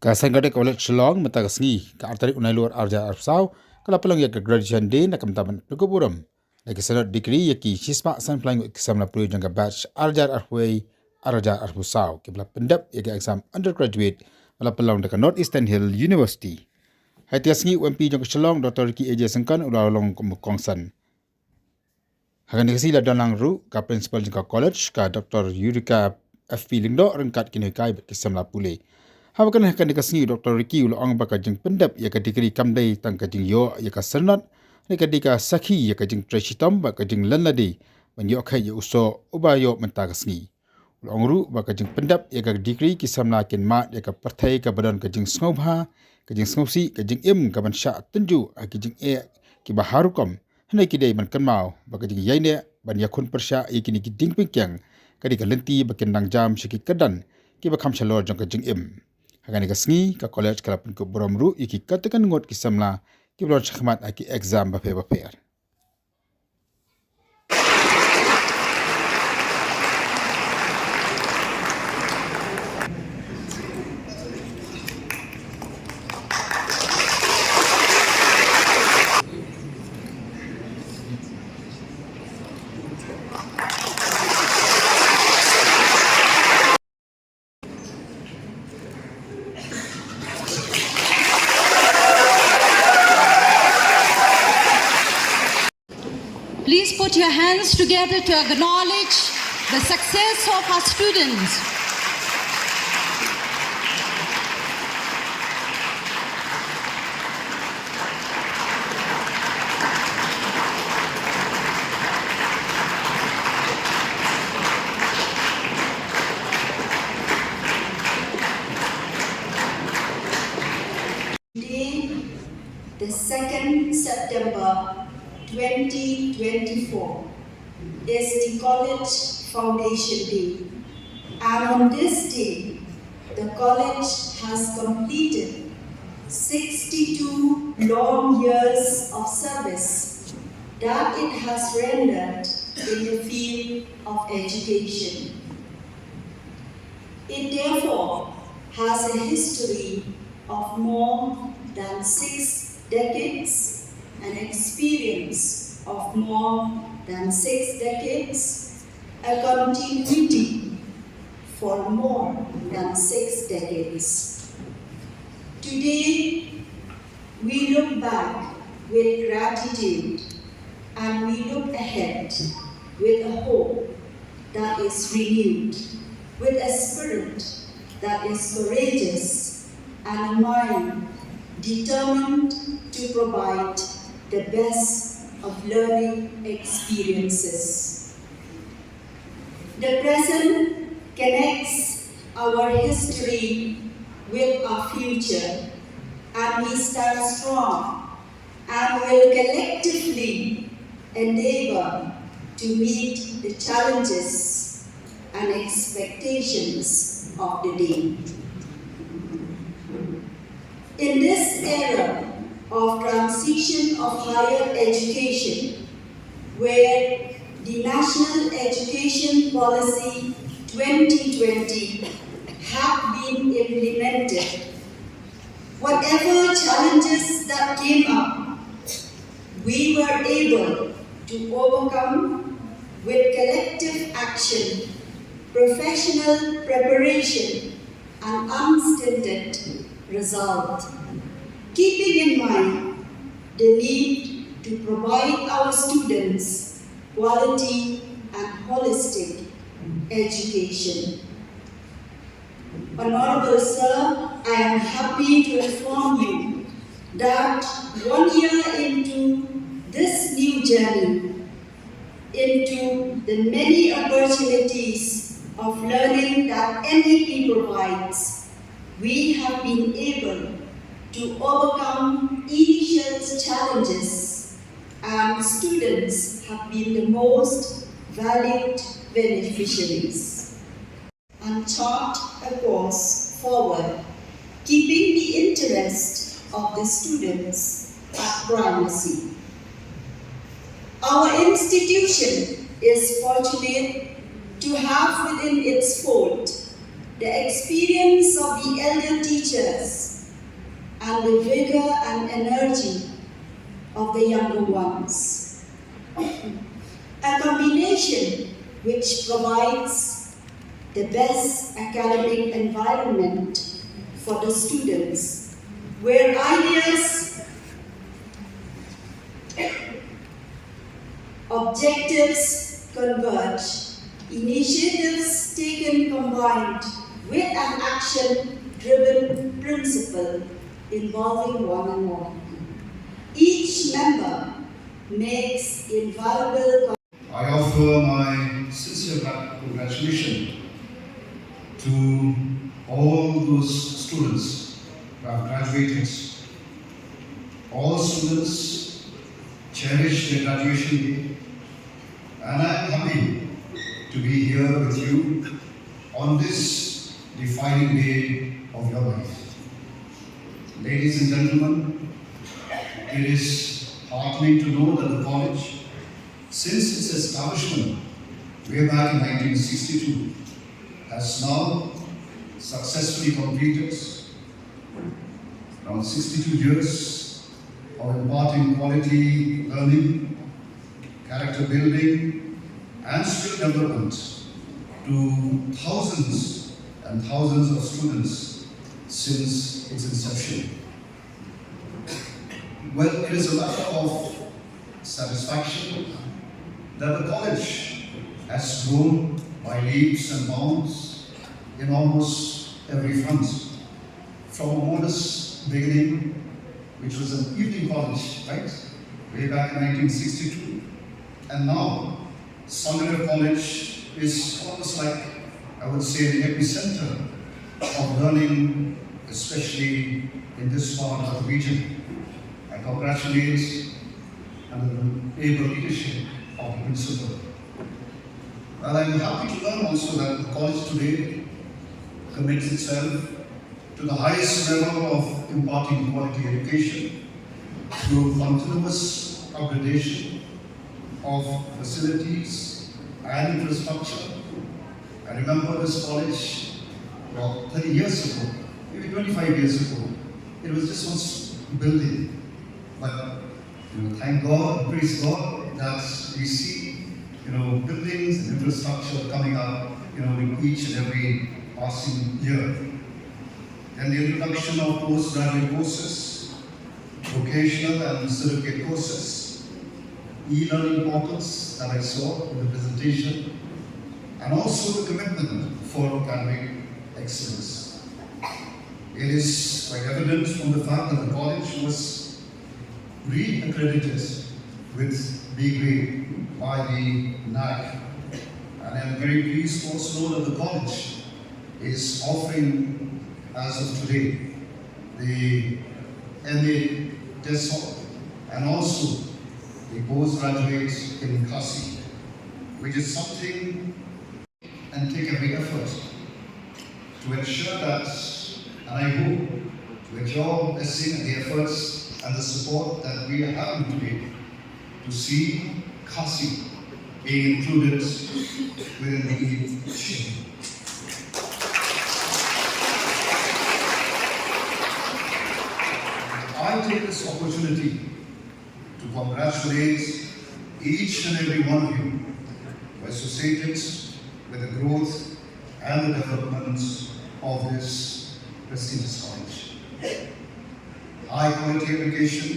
Kasangade College Shillong matagasngi ka artari unailur arja arpsaw kala palang ya ka graduation day na kamtaman nukuburam. Lagi sanad degree ya ki sisma san flying exam na puluh jangka batch arja arhuay arja arpusaw kibla pendap ya ka exam undergraduate kala palang dekat Northeastern Hill University. Hai tiasngi UMP jangka Shillong Dr. Ki AJ Sengkan ulalong kumukongsan. Hagan dikasi la dalang ru ka principal jangka college ka Dr. Yurika FP Lindo rengkat kini kai kisam la pulih. Hawakan hakan dikasngi Dr. Ricky ulang baka jeng pendap ya ka dikri kamdai tang ka jeng yo ya ka sernat ni ka dika sakhi ya ka jeng trashitam baka jeng lanladi ban yo khai ya uso ubayo mentagasngi ulang ru baka jeng pendap ya ka dikri kisamla kin mat ya ka parthai ka badan ka jeng snobha ka jeng snobsi ka jeng im ka ban sha tenju ki jeng e ki baharukom hanai ki dei man kanmau baka jeng yaine ban yakun persha ya kini ki ding pingkyang ka dika lenti bakin nang jam shiki kadan ki bakham chalor jong ka jeng im Hagan kasngi ka college kalapun ko boramru iki katakan ngot kisamla ki blor chakmat aki exam bape. Please put your hands together to acknowledge the success of our students. Today, the 2nd September 2024 is the College Foundation Day, and on this day, the college has completed 62 long years of service that it has rendered in the field of education. It therefore has a history of more than 6 decades, an experience of more than 6 decades, a continuity for more than 6 decades. Today, we look back with gratitude and we look ahead with a hope that is renewed, with a spirit that is courageous and a mind determined to provide the best of learning experiences. The present connects our history with our future, and we stand strong and will collectively endeavor to meet the challenges and expectations of the day. In this era of transition of higher education, where the National Education Policy 2020 have been implemented, whatever challenges that came up, we were able to overcome with collective action, professional preparation, and unstinted result, keeping in mind the need to provide our students quality and holistic education. Honorable Sir, I am happy to inform you that 1 year into this new journey, into the many opportunities of learning that NEP provides, we have been able to overcome initial challenges, and students have been the most valued beneficiaries and chart a course forward, keeping the interest of the students at primacy. Our institution is fortunate to have within its fold the experience of the elder teachers, and the vigor and energy of the younger ones. A combination which provides the best academic environment for the students, where ideas, objectives converge, initiatives taken combined with an action-driven principle involving one and all. Each member makes invaluable. I offer my sincere congratulations to all those students who have graduated. All students cherish their graduation day, and I am happy to be here with you on this defining day of your life. Ladies and gentlemen, it is heartening to know that the college, since its establishment way back in 1962, has now successfully completed around 62 years of imparting quality learning, character building, and skill development to thousands and thousands of students since its inception. Well, it is a matter of satisfaction that the college has grown by leaps and bounds in almost every front. From a modest beginning, which was an evening college, right, way back in 1962, and now Sanganer College is almost like, I would say, the epicenter of learning, especially in this part of the region. I congratulate under the able leadership of the principal. Well, I'm happy to learn also that the college today commits itself to the highest level of imparting quality education through continuous upgradation of facilities and infrastructure. I remember this college, well, 30 years ago, maybe 25 years ago, it was just one building. But thank God, praise God, that we see buildings and infrastructure coming up in each and every passing year. And the introduction of postgraduate courses, vocational and certificate courses, e-learning portals that I saw in the presentation, and also the commitment for academic excellence. It is quite evident from the fact that the college was re-accredited with B grade by the NAC. And I'm very pleased to also know that the college is offering, as of today, the MA DESOL and also the postgraduate in CASI, which is something, and take every effort to ensure that, and I hope, with your blessing and the efforts and the support that we are having today, to see CASI being included within the scheme. I take this opportunity to congratulate each and every one of you who associated with the growth and the development of this prestigious college. High quality education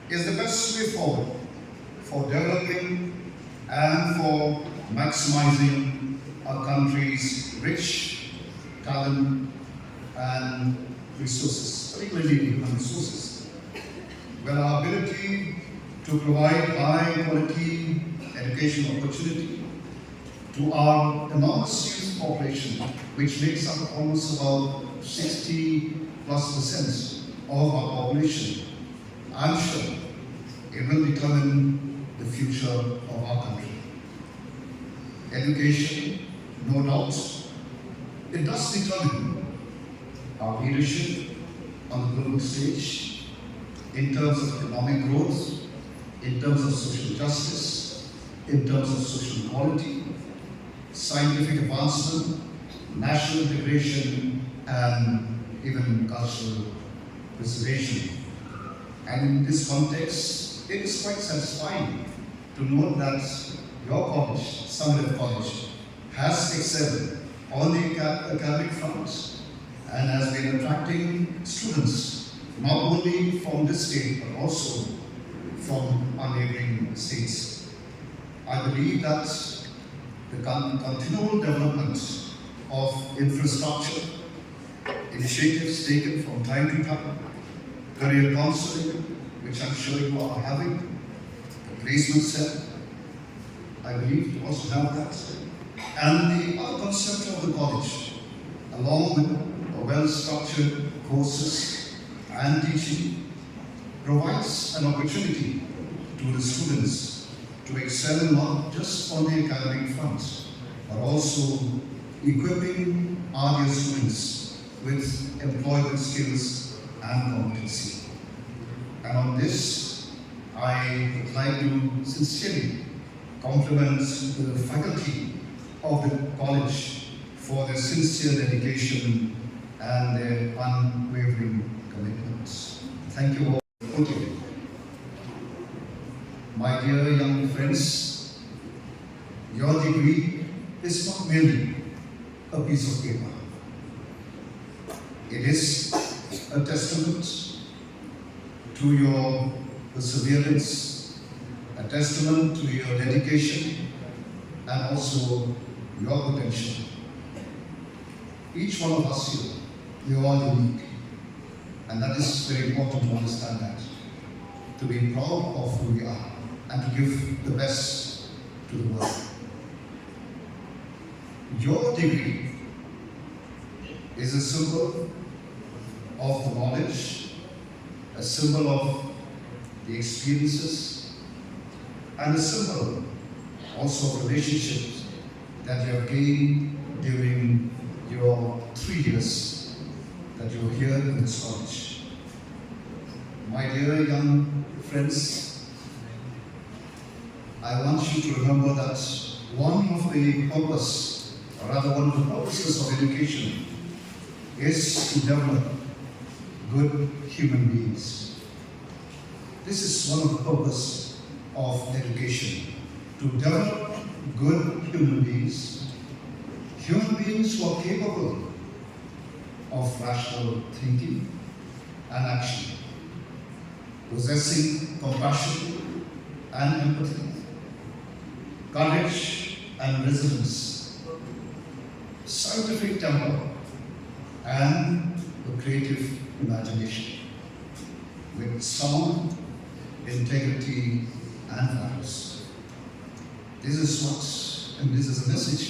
is the best way forward for developing and for maximizing our country's rich talent and resources, particularly human resources. Well, our ability to provide high quality educational opportunity to our enormous youth population, which makes up almost about 60+% of our population, I'm sure it will determine the future of our country. Education, no doubt, it does determine our leadership on the global stage in terms of economic growth, in terms of social justice, in terms of social equality, scientific advancement, national integration, and even cultural preservation. And in this context, it is quite satisfying to note that your college, Summerlin College, has excelled on the academic front and has been attracting students not only from this state but also from our neighboring states. I believe that the continual development of infrastructure, initiatives taken from time to time, career counseling, which I'm sure you are having, the placement center, I believe you also have that, and the other concept of the college, along with well-structured courses and teaching, provides an opportunity to the students to excel not just on the academic front, but also equipping our dear students with employment skills and competency. And on this, I would like to sincerely compliment the faculty of the college for their sincere dedication and their unwavering commitment. Thank you all. Okay. My dear young friends, your degree is not merely a piece of paper. It is a testament to your perseverance, a testament to your dedication, and also your potential. Each one of us here, we are all unique, and that is very important to understand that, to be proud of who we are and to give the best to the world. Your degree is a symbol of the knowledge, a symbol of the experiences, and a symbol also of relationships that you have gained during your 3 years that you are here in this college. My dear young friends, I want you to remember that one of the purposes of education is to develop good human beings. This is one of the purposes of education, to develop good human beings who are capable of rational thinking and action, possessing compassion and empathy, courage and resilience, scientific temper, and a creative imagination, with sound integrity and values. This is a message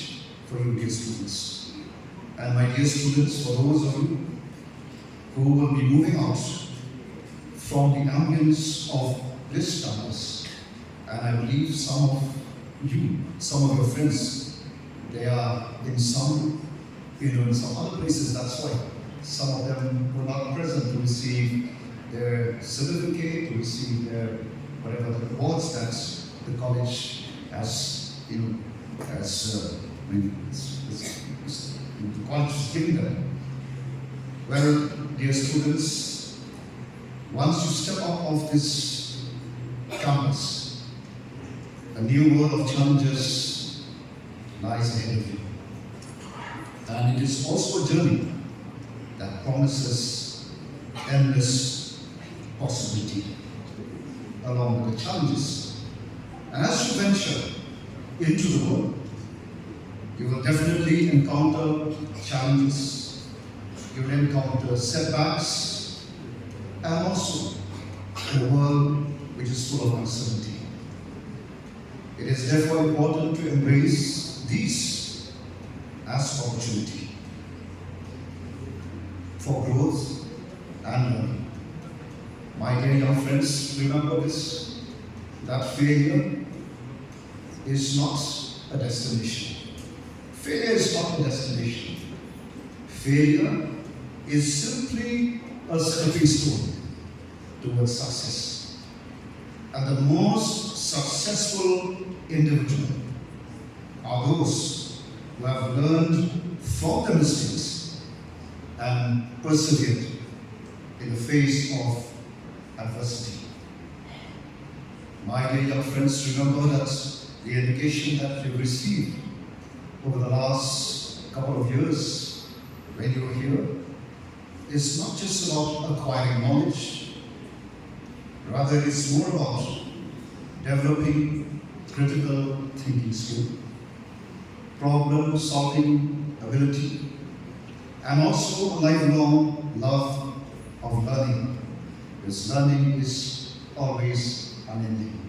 for you, dear students. And my dear students, for those of you who will be moving out from the ambience of this campus, and I believe some of your friends, they are in some other places. That's why some of them were not present to receive their certificate, to receive their whatever the awards that the college has, the college is giving them. Well, dear students, once you step out of this campus, a new world of challenges lies ahead of you. And it is also a journey that promises endless possibility along with the challenges. And as you venture into the world, you will definitely encounter challenges, you will encounter setbacks, and also a world which is full of uncertainty. It is therefore important to embrace these as opportunity for growth and learning. My dear young friends, remember this, that failure is not a destination. Failure is not a destination. Failure is simply a stepping stone towards success. And the most successful individuals are those who who have learned from their mistakes and persevered in the face of adversity. My dear young friends, remember that the education that you've received over the last couple of years when you were here is not just about acquiring knowledge, rather it's more about developing critical thinking skill, problem solving ability, and also a lifelong love of learning, because learning is always unending.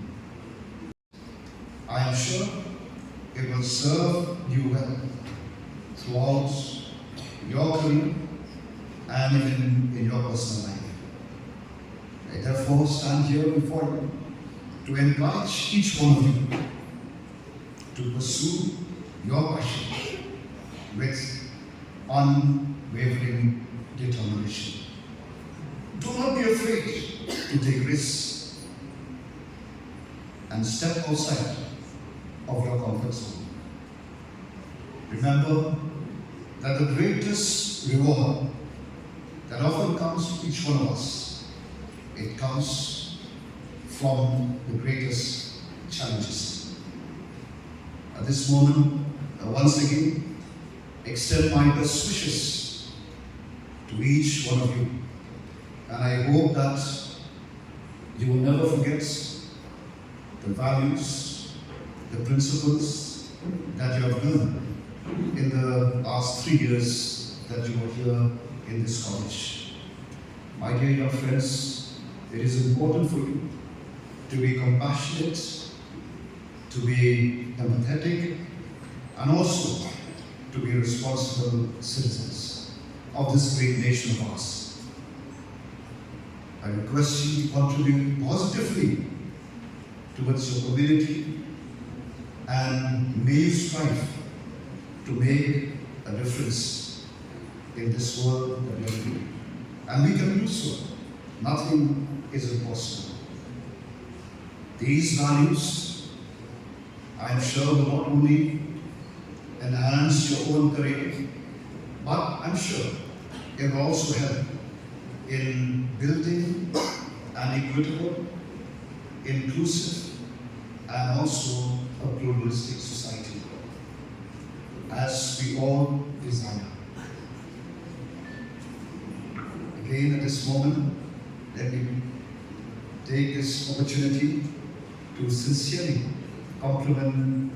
I am sure it will serve you well throughout your career and even in your personal life. I therefore stand here before you to encourage each one of you to pursue your passion with unwavering determination. Do not be afraid to take risks and step outside of your comfort zone. Remember that the greatest reward that often comes to each one of us, it comes from the greatest challenges. At this moment, I once again extend my best wishes to each one of you, and I hope that you will never forget the values, the principles that you have learned in the last 3 years that you were here in this college. My dear young friends, it is important for you to be compassionate, to be empathetic, and also to be responsible citizens of this great nation of ours. I request you to contribute positively towards your community, and may you strive to make a difference in this world that we are in. And we can do so. Nothing is impossible. These values, I am sure, will not only enhance your own career, but I'm sure it will also help in building an equitable, inclusive, and also a pluralistic society, as we all desire. Again, at this moment, let me take this opportunity to sincerely compliment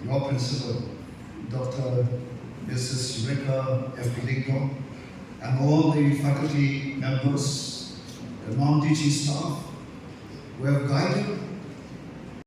your principal, Dr. Mrs. Eureka F. Pilingo, and all the faculty members, the non-teaching staff who have guided